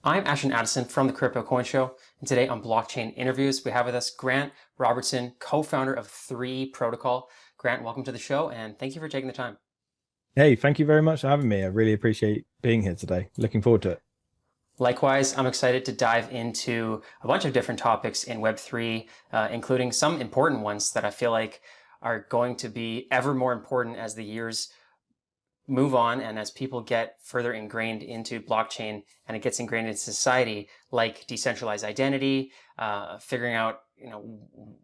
I'm Ashton Addison from the Crypto Coin Show, and today on Blockchain Interviews, we have with us Grant Robertson, co-founder of 3 Protocol. Grant, welcome to the show, and thank you for taking the time. Hey, thank you very much for having me. I really appreciate being here today. Looking forward to it. Likewise, I'm excited to dive into a bunch of different topics in Web3, including some important ones that I feel like are going to be ever more important as the years move on and as people get further ingrained into blockchain and it gets ingrained into society, like decentralized identity, figuring out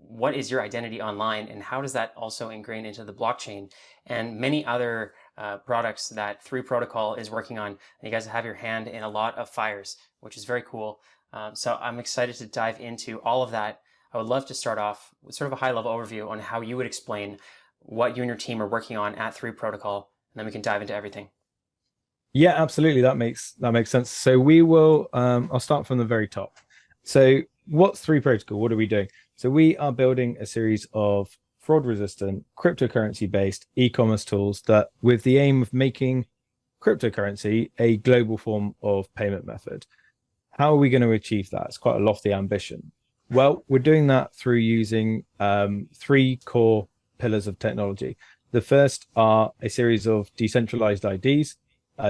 what is your identity online and how does that also ingrain into the blockchain, and many other products that 3 Protocol is working on. And you guys have your hand in a lot of fires, which is very cool. So I'm excited to dive into all of that. I would love to start off with sort of a high-level overview on how you would explain what you and your team are working on at 3 Protocol, and then we can dive into everything. Yeah, absolutely. That makes sense. So we will I'll start from the very top. So what's 3 Protocol? What are we doing? So we are building a series of fraud resistant cryptocurrency based e-commerce tools that with the aim of making cryptocurrency a global form of payment method. How are we going to achieve that? It's quite a lofty ambition. Well, we're doing that through using 3 core pillars of technology. The first are a series of decentralized IDs,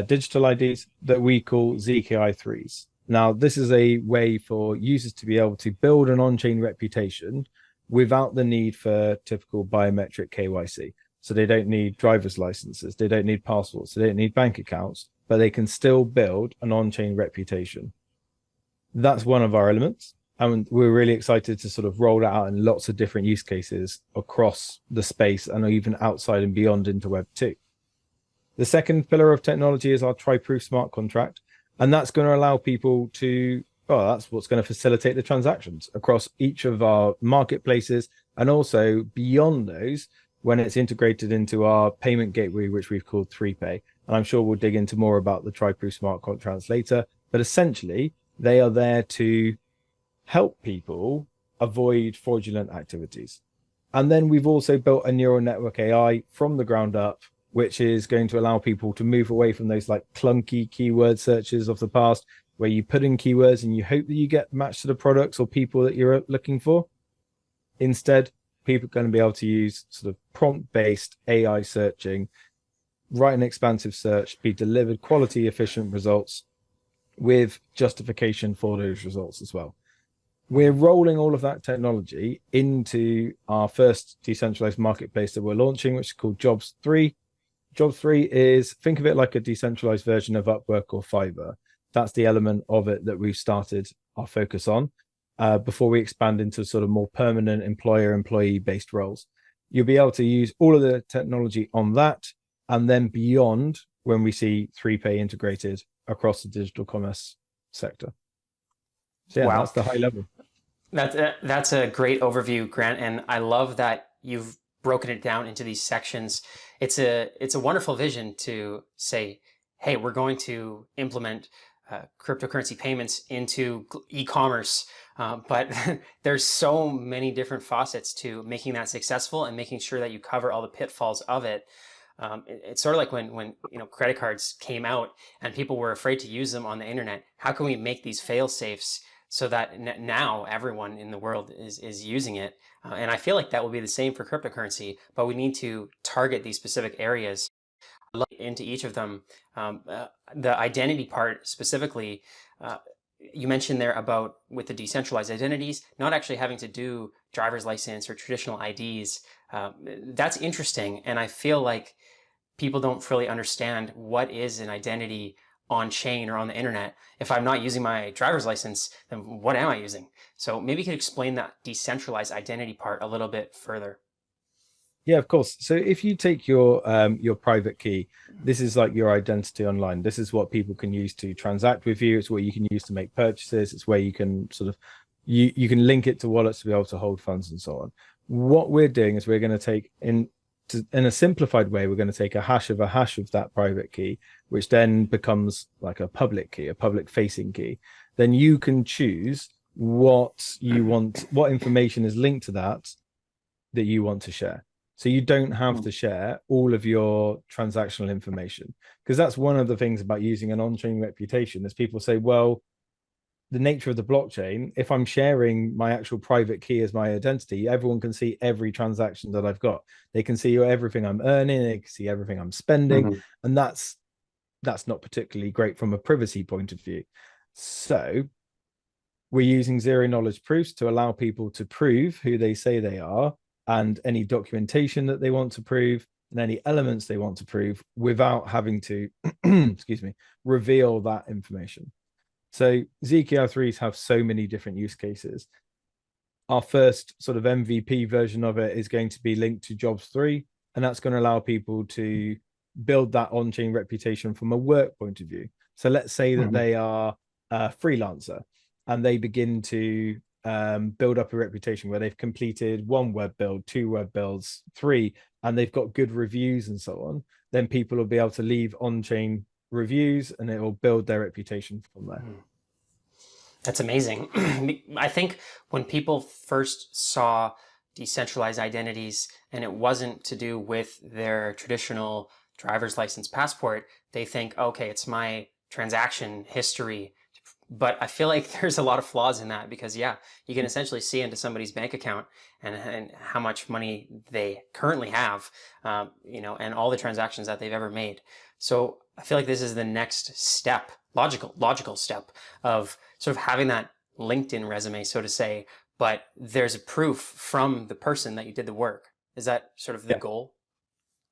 digital IDs that we call ZDKI 3s. Now, this is a way for users to be able to build an on-chain reputation without the need for typical biometric KYC. So they don't need driver's licenses, they don't need passports, they don't need bank accounts, but they can still build an on-chain reputation. That's one of our elements. And we're really excited to sort of roll that out in lots of different use cases across the space and even outside and beyond into Web 2. The second pillar of technology is our tri-proof smart contract. And that's going to allow people to, well, that's what's going to facilitate the transactions across each of our marketplaces and also beyond those when it's integrated into our payment gateway, which we've called 3Pay. And I'm sure we'll dig into more about the tri-proof smart contracts later. But essentially, they are there to help people avoid fraudulent activities. And then we've also built a neural network AI from the ground up, which is going to allow people to move away from those like clunky keyword searches of the past, where you put in keywords and you hope that you get matched to the products or people that you're looking for. Instead, people are going to be able to use sort of prompt-based AI searching, write an expansive search, be delivered quality, efficient results with justification for those results as well. We're rolling all of that technology into our first decentralized marketplace that we're launching, which is called Jobs3. Jobs3 is, think of it like a decentralized version of Upwork or Fiverr. That's the element of it that we've started our focus on before we expand into sort of more permanent employee-based roles. You'll be able to use all of the technology on that and then beyond when we see 3Pay integrated across the digital commerce sector. So yeah, Wow. that's the high level. That's a great overview, Grant, and I love that you've broken it down into these sections. It's a wonderful vision to say, hey, we're going to implement cryptocurrency payments into e-commerce, but there's so many different facets to making that successful and making sure that you cover all the pitfalls of it. It's sort of like when credit cards came out and people were afraid to use them on the internet. How can we make these fail safes so that now everyone in the world is using it? And I feel like that will be the same for cryptocurrency, but we need to target these specific areas. Look into each of them. The identity part specifically, you mentioned there about with the decentralized identities, not actually having to do driver's license or traditional IDs. That's interesting. And I feel like people don't fully understand what is an identity on chain or on the internet. If I'm not using my driver's license, then what am I using? So maybe you could explain that decentralized identity part a little bit further. Yeah, of course. So if you take your private key, this is like your identity online. This is what people can use to transact with you. It's what you can use to make purchases. It's where you can sort of you can link it to wallets to be able to hold funds and so on. What we're doing is we're going to take in a simplified way, we're going to take a hash of that private key, which then becomes like a public key, a public facing key. Then you can choose what you want, what information is linked to that you want to share. So you don't have to share all of your transactional information, because that's one of the things about using an on-chain reputation is people say, well, the nature of the blockchain, if I'm sharing my actual private key as my identity, everyone can see every transaction that I've got. They can see everything I'm earning, they can see everything I'm spending, and that's not particularly great from a privacy point of view. So we're using zero knowledge proofs to allow people to prove who they say they are, and any documentation that they want to prove, and any elements they want to prove, without having to excuse me, reveal that information. So ZKI3s have so many different use cases. Our first sort of MVP version of it is going to be linked to Jobs3, and that's going to allow people to build that on-chain reputation from a work point of view. So let's say that they are a freelancer and they begin to build up a reputation where they've completed 1 web build, 2 web builds, 3, and they've got good reviews and so on. Then people will be able to leave on-chain reviews, and it will build their reputation from there. That's amazing. I think when people first saw decentralized identities, and it wasn't to do with their traditional driver's license passport, they think, okay, it's my transaction history. But I feel like there's a lot of flaws in that, because yeah, you can essentially see into somebody's bank account and how much money they currently have, and all the transactions that they've ever made. So I feel like this is the next step, logical step of sort of having that LinkedIn resume, so to say, but there's a proof from the person that you did the work. Is that sort of the goal?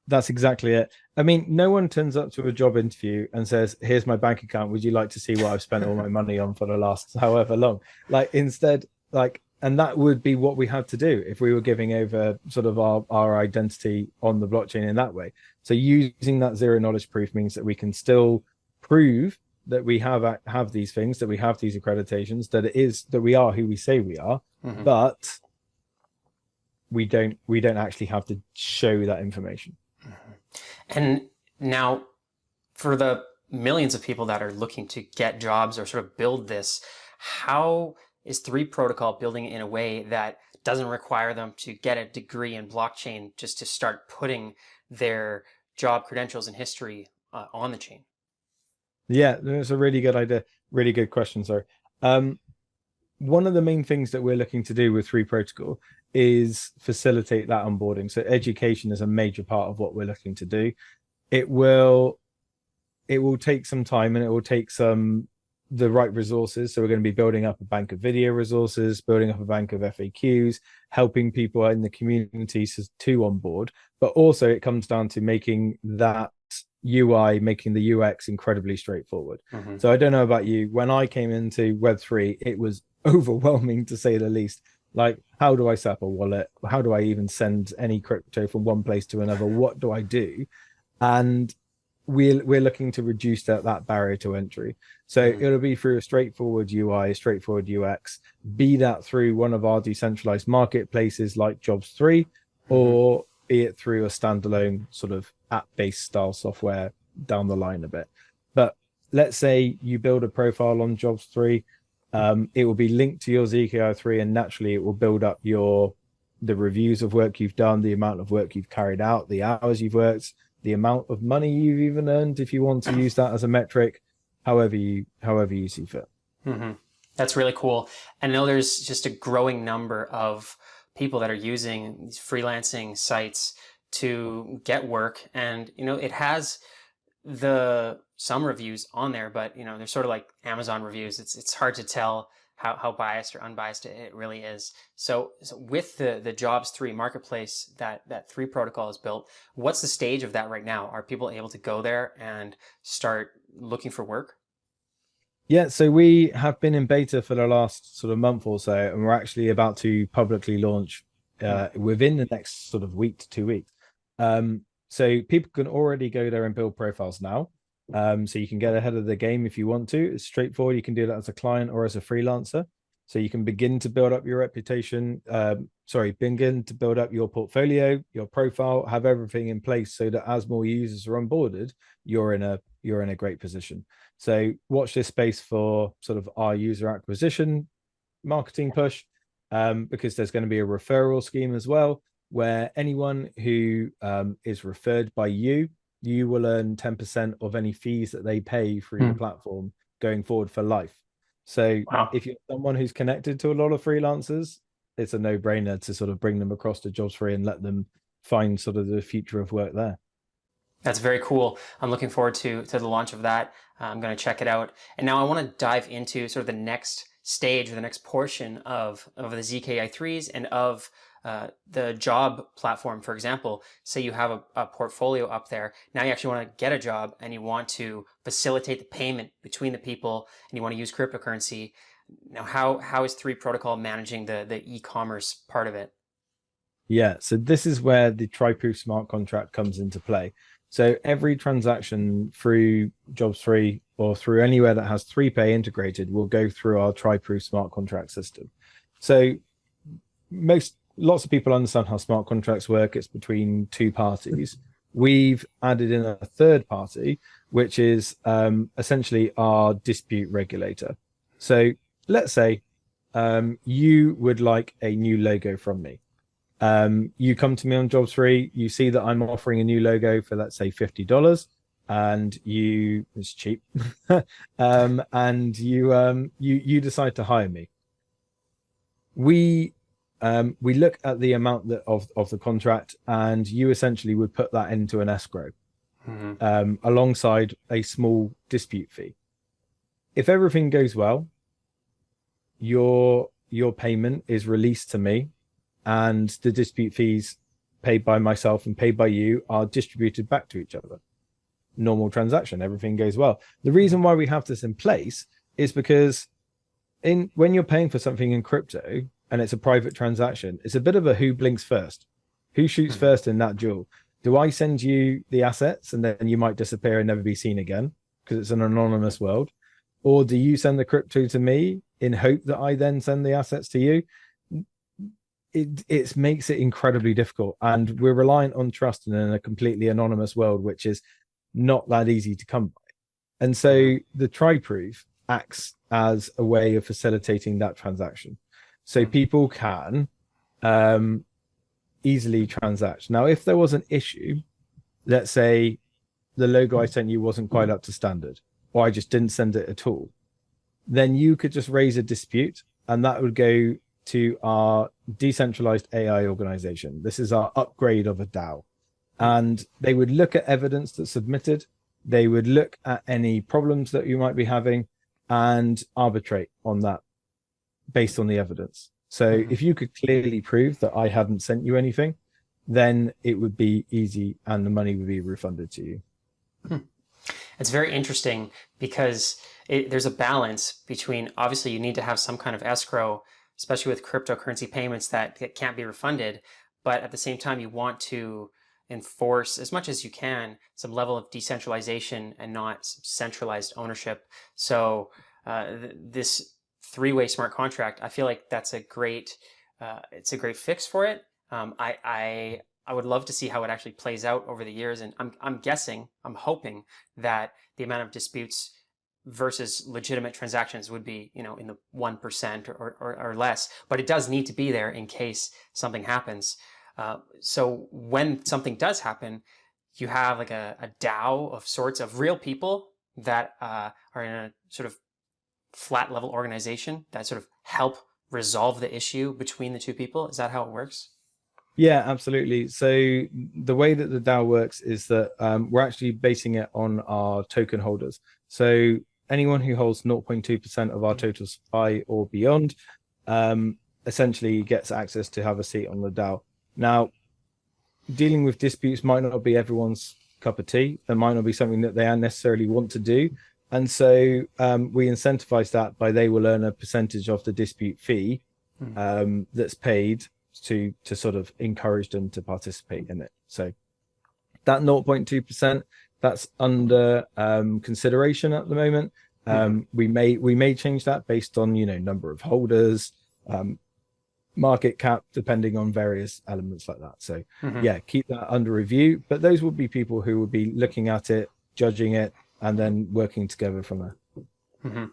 That's exactly it. I mean, no one turns up to a job interview and says, here's my bank account. Would you like to see what I've spent all my money on for the last however long? Like, instead, like, and that would be what we had to do if we were giving over sort of our identity on the blockchain in that way. So using that zero knowledge proof means that we can still prove that we have these things, that we have these accreditations, that we are who we say we are, but we don't actually have to show that information. And now, for the millions of people that are looking to get jobs or sort of build this, how is 3 Protocol building it in a way that doesn't require them to get a degree in blockchain just to start putting their job credentials and history on the chain? Yeah, that's a really good idea. Really good question, sorry. One of the main things that we're looking to do with 3 Protocol is facilitate that onboarding. So education is a major part of what we're looking to do. It will take some time, and it will take the right resources. So we're going to be building up a bank of video resources, building up a bank of FAQs, helping people in the community to onboard. But also it comes down to making that UI, making the UX incredibly straightforward. So I don't know about you, when I came into Web3, it was overwhelming to say the least. Like, how do I set up a wallet? How do I even send any crypto from one place to another? What do I do? And we're looking to reduce that barrier to entry. So it'll be through a straightforward UI, a straightforward UX, be that through one of our decentralized marketplaces like Jobs3, or be it through a standalone sort of app-based style software down the line a bit. But let's say you build a profile on Jobs3, it will be linked to your ZKI3, and naturally it will build up the reviews of work you've done, the amount of work you've carried out, the hours you've worked, the amount of money you've even earned, if you want to use that as a metric, however you see fit. That's really cool. I know there's just a growing number of people that are using these freelancing sites to get work, and it has some reviews on there, but they're sort of like Amazon reviews. It's hard to tell how biased or unbiased it really is. So with the Jobs3 marketplace that 3 Protocol has built, what's the stage of that right now? Are people able to go there and start looking for work? Yeah, so we have been in beta for the last sort of month or so, and we're actually about to publicly launch within the next sort of week to 2 weeks. So people can already go there and build profiles now. So you can get ahead of the game if you want to. It's straightforward. You can do that as a client or as a freelancer. So you can begin to build up your reputation, begin to build up your portfolio, your profile, have everything in place so that as more users are onboarded, you're in a great position. So watch this space for sort of our user acquisition marketing push, because there's going to be a referral scheme as well, where anyone who is referred by you will earn 10% of any fees that they pay through the platform going forward for life. So Wow. if you're someone who's connected to a lot of freelancers, it's a no-brainer to sort of bring them across to Jobs3 and let them find sort of the future of work there. That's very cool. I'm looking forward to the launch of that. I'm going to check it out. And now I want to dive into sort of the next stage or the next portion of the ZKI 3s and of the job platform. For example, say you have a portfolio up there. Now you actually want to get a job and you want to facilitate the payment between the people and you want to use cryptocurrency. Now, how is 3 Protocol managing the e-commerce part of it? Yeah, so this is where the tri-proof smart contract comes into play. So every transaction through Jobs3 or through anywhere that has 3Pay integrated will go through our tri-proof smart contract system. So lots of people understand how smart contracts work. It's between 2 parties. We've added in a 3rd party, which is essentially our dispute regulator. So let's say you would like a new logo from me. You come to me on Jobs3, you see that I'm offering a new logo for, let's say, $50, and it's cheap, and you decide to hire me. We look at the amount of the contract, and you essentially would put that into an escrow, alongside a small dispute fee. If everything goes well, your payment is released to me, and the dispute fees paid by myself and paid by you are distributed back to each other. Normal transaction, everything goes well. The reason why we have this in place is because when you're paying for something in crypto and it's a private transaction, it's a bit of a who blinks first, who shoots first in that duel. Do I send you the assets and then you might disappear and never be seen again because it's an anonymous world? Or do you send the crypto to me in hope that I then send the assets to you? It makes it incredibly difficult, and we're reliant on trust in a completely anonymous world, which is not that easy to come by. And so the tri-proof acts as a way of facilitating that transaction, so people can easily transact. Now, if there was an issue, let's say the logo I sent you wasn't quite up to standard, or I just didn't send it at all, then you could just raise a dispute, and that would go to our Decentralized AI organization. This is our upgrade of a DAO. And they would look at evidence that's submitted. They would look at any problems that you might be having and arbitrate on that based on the evidence. So if you could clearly prove that I hadn't sent you anything, then it would be easy and the money would be refunded to you. It's very interesting because there's a balance between, obviously you need to have some kind of escrow, especially with cryptocurrency payments that can't be refunded. But at the same time, you want to enforce as much as you can some level of decentralization and not centralized ownership. So this 3-way smart contract, I feel like that's a great, it's a great fix for it. I would love to see how it actually plays out over the years. And I'm hoping that the amount of disputes versus legitimate transactions would be, in the 1% or less, but it does need to be there in case something happens. So when something does happen, you have like a DAO of sorts of real people that are in a sort of flat level organization that sort of help resolve the issue between the 2 people. Is that how it works? Yeah, absolutely. So the way that the DAO works is that we're actually basing it on our token holders. So anyone who holds 0.2% of our total supply or beyond essentially gets access to have a seat on the DAO. Now, dealing with disputes might not be everyone's cup of tea. There might not be something that they necessarily want to do. And so we incentivize that by they will earn a percentage of the dispute fee that's paid to sort of encourage them to participate in it. So that 0.2%, that's under consideration at the moment. We may change that based on number of holders, market cap, depending on various elements like that. So yeah, keep that under review. But those would be people who would be looking at it, judging it, and then working together from there.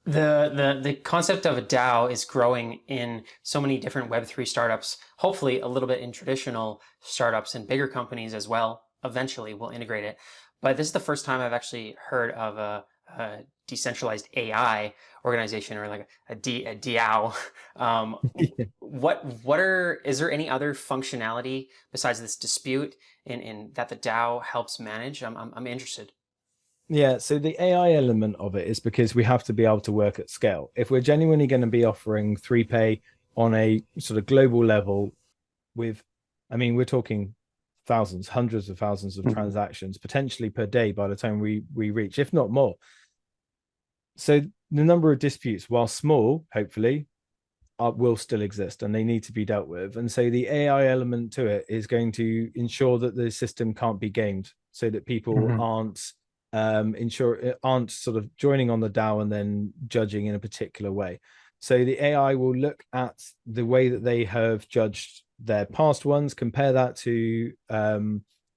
The concept of a DAO is growing in so many different Web3 startups, hopefully a little bit in traditional startups and bigger companies as well. Eventually we'll integrate it. But this is the first time I've actually heard of a decentralized AI organization, or like a DAO. Is there any other functionality besides this dispute in that the DAO helps manage? I'm interested. Yeah, so the AI element of it is because we have to be able to work at scale. If we're genuinely going to be offering 3Pay on a sort of global level with, I mean, we're talking thousands, hundreds of thousands of transactions potentially per day by the time we reach, if not more. So the number of disputes, while small, hopefully, will still exist and they need to be dealt with. And so the AI element to it is going to ensure that the system can't be gamed, so that people aren't sort of joining on the DAO and then judging in a particular way. So the AI will look at the way that they have judged their past ones, compare that to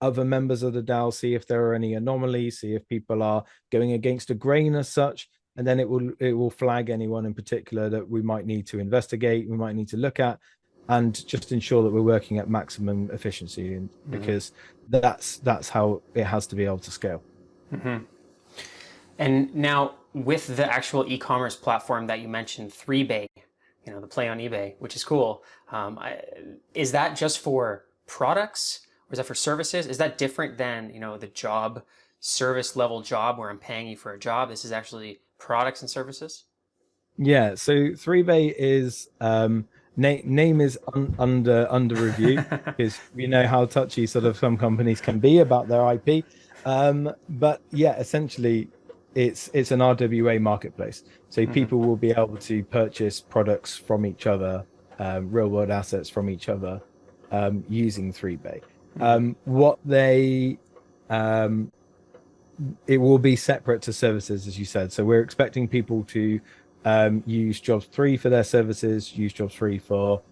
other members of the DAO, see if there are any anomalies, see if people are going against a grain as such, and then it will flag anyone in particular that we might need to investigate, we might need to look at, and just ensure that we're working at maximum efficiency, because that's how it has to be able to scale. And now with the actual e-commerce platform that you mentioned, 3Bay, the play on eBay, which is cool. Is that just for products, or is that for services? Is that different than, the job, service level job where I'm paying you for a job? This is actually products and services? Yeah, so 3Bay is name is under review, because we know how touchy sort of some companies can be about their IP. But yeah, essentially it's an RWA marketplace. So people will be able to purchase products from each other, real world assets from each other, using 3Bay. It will be separate to services, as you said. So we're expecting people to use Jobs3 for their services, use Jobs3 for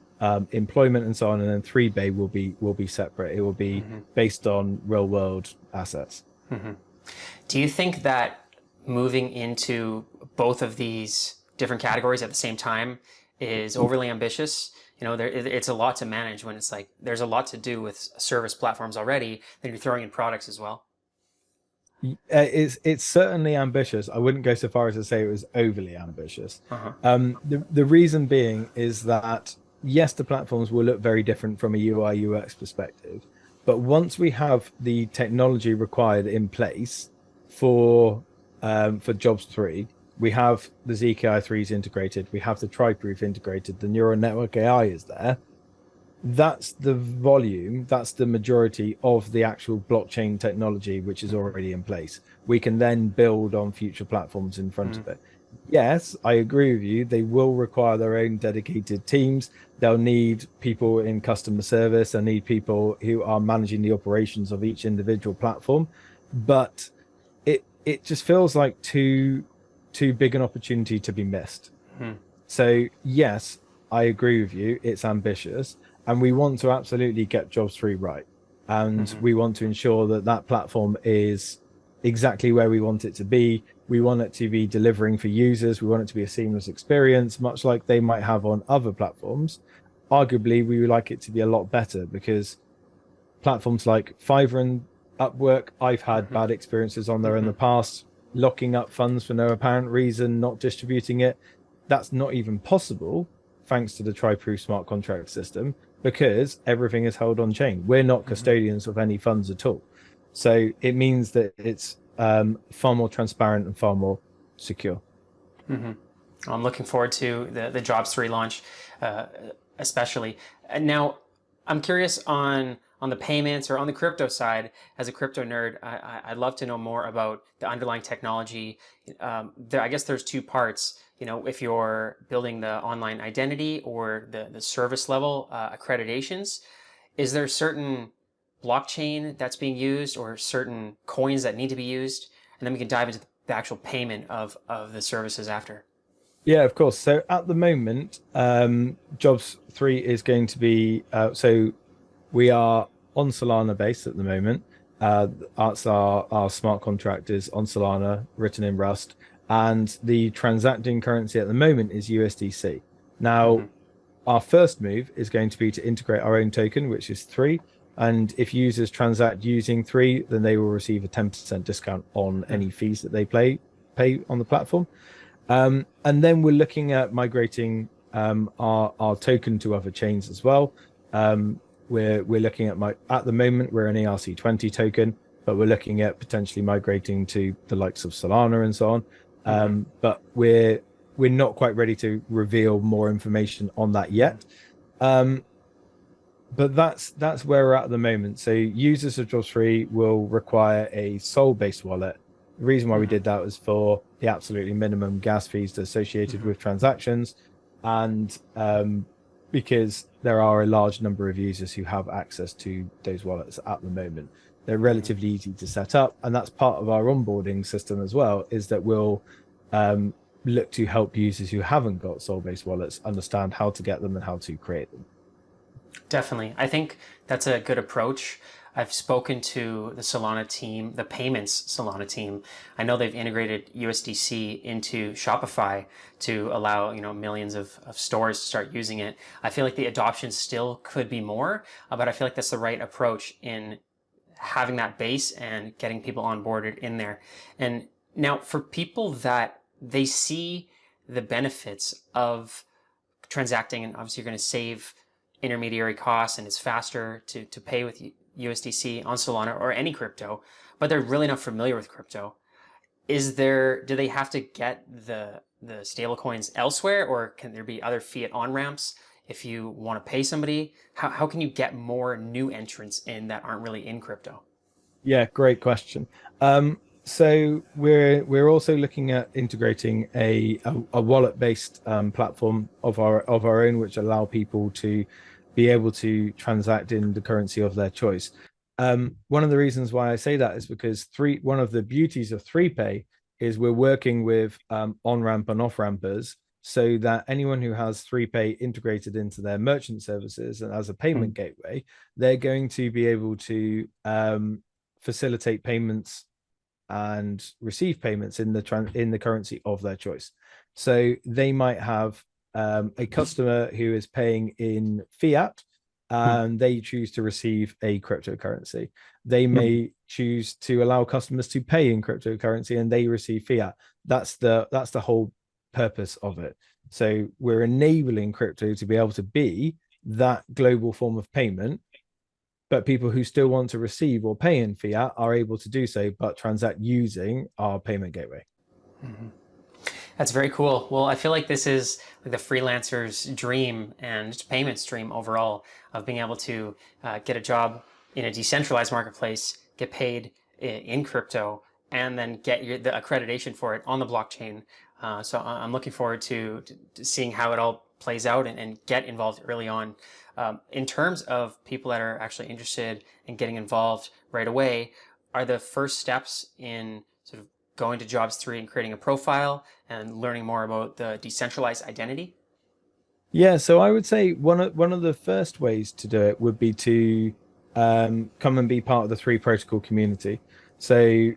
employment and so on, and then 3Bay will be separate. It will be based on real world assets. Do you think that moving into both of these different categories at the same time is overly ambitious? It's a lot to manage when it's like there's a lot to do with service platforms already, then you're throwing in products as well. It's certainly ambitious. I wouldn't go so far as to say it was overly ambitious. The reason being is that, yes, the platforms will look very different from a UI UX perspective, but once we have the technology required in place for Jobs3, we have the ZKI3s integrated, we have the TriProof integrated, the neural network AI is there. That's the volume, that's the majority of the actual blockchain technology which is already in place. We can then build on future platforms in front of it. Yes, I agree with you. They will require their own dedicated teams. They'll need people in customer service. They'll need people who are managing the operations of each individual platform. But it just feels like too big an opportunity to be missed. So yes, I agree with you. It's ambitious. And we want to absolutely get Jobs3 right. And we want to ensure that that platform is exactly where we want it to be. We want it to be delivering for users. We want it to be a seamless experience, much like they might have on other platforms. Arguably, we would like it to be a lot better, because platforms like Fiverr and Upwork, I've had bad experiences on there in the past, locking up funds for no apparent reason, not distributing it. That's not even possible thanks to the TriProof smart contract system, because everything is held on chain. We're not custodians of any funds at all. So it means that it's far more transparent and far more secure. I'm looking forward to the Jobs3 launch, especially. Now, I'm curious on the payments or on the crypto side. As a crypto nerd, I'd love to know more about the underlying technology. I guess there's two parts. If you're building the online identity or the service level accreditations, is there certain blockchain that's being used or certain coins that need to be used? And then we can dive into the actual payment of the services after. Yeah, of course. So at the moment, Jobs3 is going to be, so we are on Solana based at the moment. Our smart contract is on Solana, written in Rust. And the transacting currency at the moment is USDC. Now, our first move is going to be to integrate our own token, which is 3. And if users transact using 3, then they will receive a 10% discount on any fees that they pay pay on the platform. And then we're looking at migrating our token to other chains as well. We're looking at the moment we're an ERC20 token, but we're looking at potentially migrating to the likes of Solana and so on. But we're not quite ready to reveal more information on that yet. But that's where we're at the moment. So users of Jobs3 will require a Sol-based wallet. The reason why we did that was for the absolutely minimum gas fees associated with transactions, and because there are a large number of users who have access to those wallets at the moment. They're relatively easy to set up, and that's part of our onboarding system as well, is that we'll look to help users who haven't got Sol-based wallets understand how to get them and how to create them. Definitely. I think that's a good approach. I've spoken to the Solana team, the payments Solana team. I know they've integrated USDC into Shopify to allow, millions of stores to start using it. I feel like the adoption still could be more, but I feel like that's the right approach in having that base and getting people onboarded in there. And now for people that they see the benefits of transacting, and obviously you're going to save intermediary costs and it's faster to pay with USDC on Solana or any crypto, but they're really not familiar with crypto. Do they have to get the stablecoins elsewhere, or can there be other fiat on-ramps if you want to pay somebody? How can you get more new entrants in that aren't really in crypto? Yeah, great question. So we're also looking at integrating a wallet-based platform of our own, which allow people to be able to transact in the currency of their choice. One of the reasons why I say that is because one of the beauties of 3Pay is we're working with on-ramp and off-rampers, so that anyone who has 3Pay integrated into their merchant services and as a payment gateway, they're going to be able to facilitate payments and receive payments in the currency of their choice. So they might have a customer who is paying in fiat, and they choose to receive a cryptocurrency. They may choose to allow customers to pay in cryptocurrency and they receive fiat. That's the whole purpose of it. So we're enabling crypto to be able to be that global form of payment, but people who still want to receive or pay in fiat are able to do so, but transact using our payment gateway. That's very cool. Well, I feel like this is like the freelancer's dream and just payments dream overall, of being able to get a job in a decentralized marketplace, get paid in crypto, and then get the accreditation for it on the blockchain. So I'm looking forward to seeing how it all plays out and get involved early on. In terms of people that are actually interested in getting involved right away, are the first steps in sort of going to Jobs3 and creating a profile and learning more about the decentralized identity? Yeah, so I would say one of the first ways to do it would be to come and be part of the 3 Protocol community. So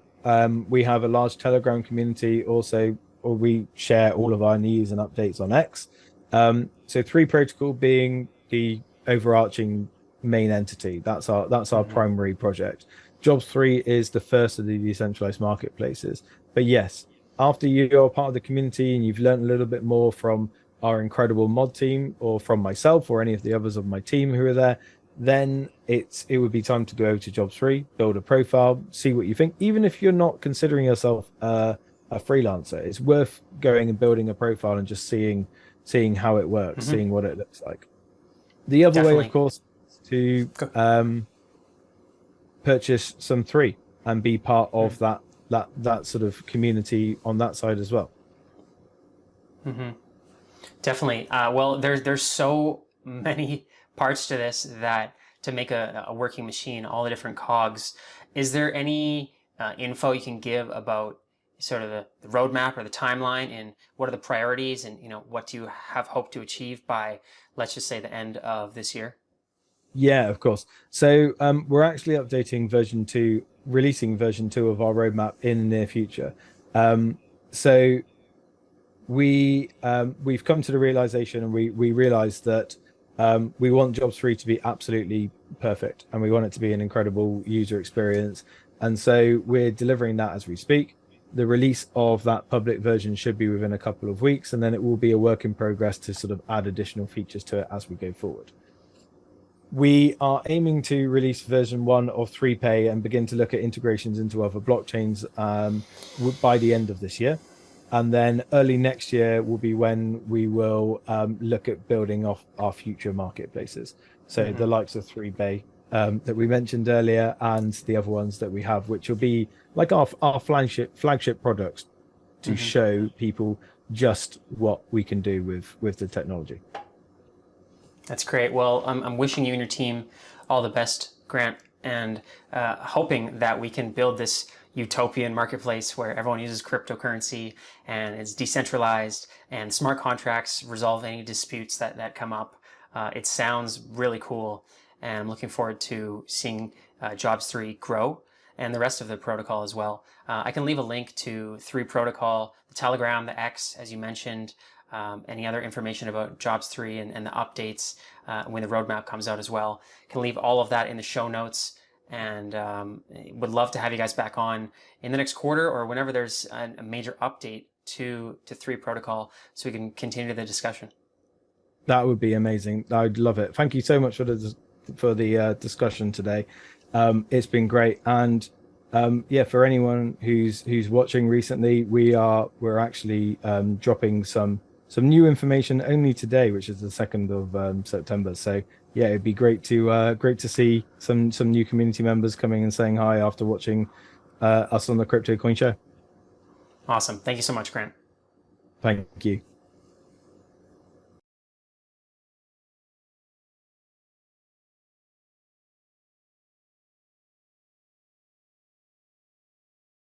we have a large Telegram community also, or we share all of our news and updates on X. So 3 Protocol being the overarching main entity, that's our primary project. Jobs3 is the first of the decentralized marketplaces. But yes, after you're part of the community and you've learned a little bit more from our incredible mod team, or from myself or any of the others of my team who are there, then it would be time to go over to Jobs3, build a profile, see what you think. Even if you're not considering yourself a freelancer, it's worth going and building a profile and just seeing how it works, seeing what it looks like. The other way, of course, is to purchase some 3 and be part of that sort of community on that side as well. Definitely. Well, there's so many parts to this that to make a working machine, all the different cogs. Is there any info you can give about sort of the roadmap or the timeline, and what are the priorities, and what do you have hope to achieve by, let's just say, the end of this year? Yeah, of course. So we're actually releasing version 2 of our roadmap in the near future. So we've come to the realization, and we realized that we want Jobs3 to be absolutely perfect, and we want it to be an incredible user experience. And so we're delivering that as we speak. The release of that public version should be within a couple of weeks, and then it will be a work in progress to sort of add additional features to it as we go forward. We are aiming to release version 1 of 3Pay and begin to look at integrations into other blockchains by the end of this year. And then early next year will be when we will look at building off our future marketplaces. So the likes of 3Pay that we mentioned earlier, and the other ones that we have, which will be like our flagship products to show people just what we can do with the technology. That's great. Well, I'm wishing you and your team all the best, Grant, and hoping that we can build this utopian marketplace where everyone uses cryptocurrency and it's decentralized and smart contracts resolve any disputes that come up. It sounds really cool, and I'm looking forward to seeing Jobs3 grow and the rest of the protocol as well. I can leave a link to 3 Protocol, the Telegram, the X, as you mentioned, any other information about Jobs3 and the updates when the roadmap comes out as well. Can leave all of that in the show notes, and would love to have you guys back on in the next quarter or whenever there's a major update to 3 Protocol so we can continue the discussion. That would be amazing. I'd love it. Thank you so much for the discussion today. It's been great, and yeah, for anyone who's watching recently, we're actually dropping some new information only today, which is the 2nd of September. So yeah, it'd be great to see some new community members coming and saying hi after watching us on the Crypto Coin Show. Awesome. Thank you so much, Grant. Thank you.